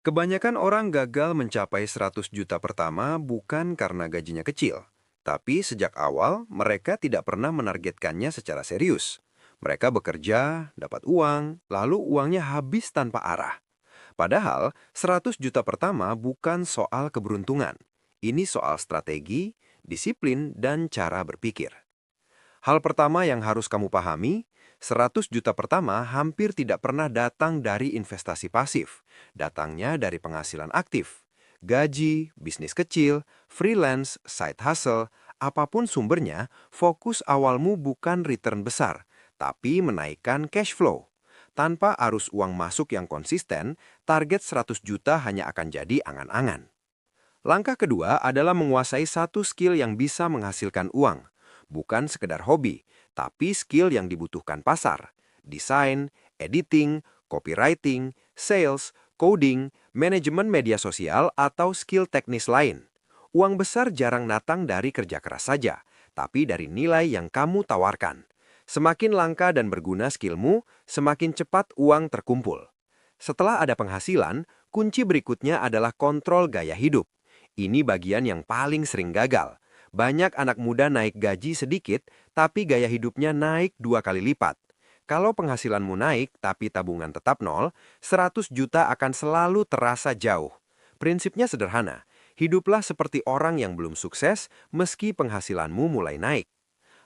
Kebanyakan orang gagal mencapai 100 juta pertama bukan karena gajinya kecil, tapi sejak awal mereka tidak pernah menargetkannya secara serius. Mereka bekerja, dapat uang, lalu uangnya habis tanpa arah. Padahal 100 juta pertama bukan soal keberuntungan. Ini soal strategi, disiplin, dan cara berpikir. Hal pertama yang harus kamu pahami, 100 juta pertama hampir tidak pernah datang dari investasi pasif. Datangnya dari penghasilan aktif. Gaji, bisnis kecil, freelance, side hustle, apapun sumbernya, fokus awalmu bukan return besar, tapi menaikkan cash flow. Tanpa arus uang masuk yang konsisten, target 100 juta hanya akan jadi angan-angan. Langkah kedua adalah menguasai satu skill yang bisa menghasilkan uang. Bukan sekedar hobi, tapi skill yang dibutuhkan pasar. Desain, editing, copywriting, sales, coding, manajemen media sosial, atau skill teknis lain. Uang besar jarang datang dari kerja keras saja, tapi dari nilai yang kamu tawarkan. Semakin langka dan berguna skillmu, semakin cepat uang terkumpul. Setelah ada penghasilan, kunci berikutnya adalah kontrol gaya hidup. Ini bagian yang paling sering gagal. Banyak anak muda naik gaji sedikit, tapi gaya hidupnya naik 2 kali lipat. Kalau penghasilanmu naik, tapi tabungan tetap nol, 100 juta akan selalu terasa jauh. Prinsipnya sederhana, hiduplah seperti orang yang belum sukses meski penghasilanmu mulai naik.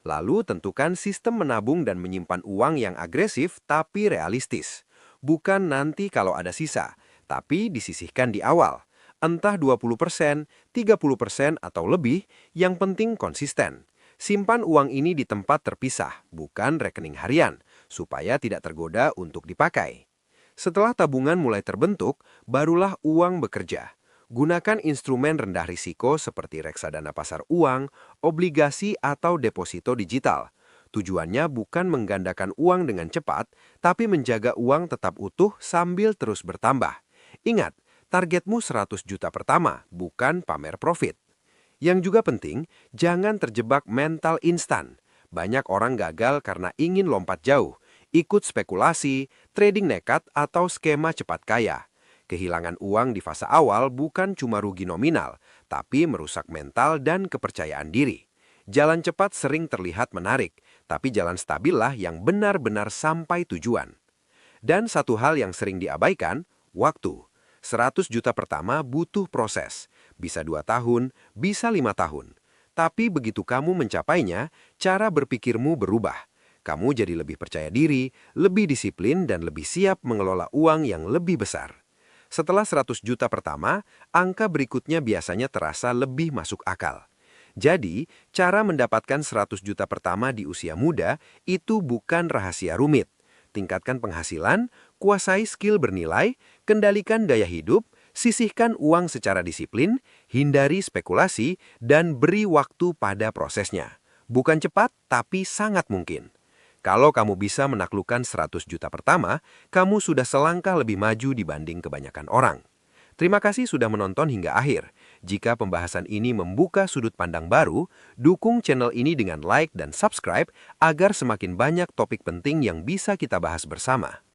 Lalu tentukan sistem menabung dan menyimpan uang yang agresif tapi realistis. Bukan nanti kalau ada sisa, tapi disisihkan di awal. Entah 20%, 30%, atau lebih, yang penting konsisten. Simpan uang ini di tempat terpisah, bukan rekening harian, supaya tidak tergoda untuk dipakai. Setelah tabungan mulai terbentuk, barulah uang bekerja. Gunakan instrumen rendah risiko seperti reksadana pasar uang, obligasi, atau deposito digital. Tujuannya bukan menggandakan uang dengan cepat, tapi menjaga uang tetap utuh sambil terus bertambah. Ingat, targetmu 100 juta pertama, bukan pamer profit. Yang juga penting, jangan terjebak mental instan. Banyak orang gagal karena ingin lompat jauh, ikut spekulasi, trading nekat, atau skema cepat kaya. Kehilangan uang di fase awal bukan cuma rugi nominal, tapi merusak mental dan kepercayaan diri. Jalan cepat sering terlihat menarik, tapi jalan stabil lah yang benar-benar sampai tujuan. Dan satu hal yang sering diabaikan, waktu. 100 juta pertama butuh proses. Bisa 2 tahun, bisa 5 tahun. Tapi begitu kamu mencapainya, cara berpikirmu berubah. Kamu jadi lebih percaya diri, lebih disiplin, dan lebih siap mengelola uang yang lebih besar. Setelah 100 juta pertama, angka berikutnya biasanya terasa lebih masuk akal. Jadi, cara mendapatkan 100 juta pertama di usia muda itu bukan rahasia rumit. Tingkatkan penghasilan, kuasai skill bernilai, kendalikan gaya hidup, sisihkan uang secara disiplin, hindari spekulasi, dan beri waktu pada prosesnya. Bukan cepat, tapi sangat mungkin. Kalau kamu bisa menaklukkan 100 juta pertama, kamu sudah selangkah lebih maju dibanding kebanyakan orang. Terima kasih sudah menonton hingga akhir. Jika pembahasan ini membuka sudut pandang baru, dukung channel ini dengan like dan subscribe agar semakin banyak topik penting yang bisa kita bahas bersama.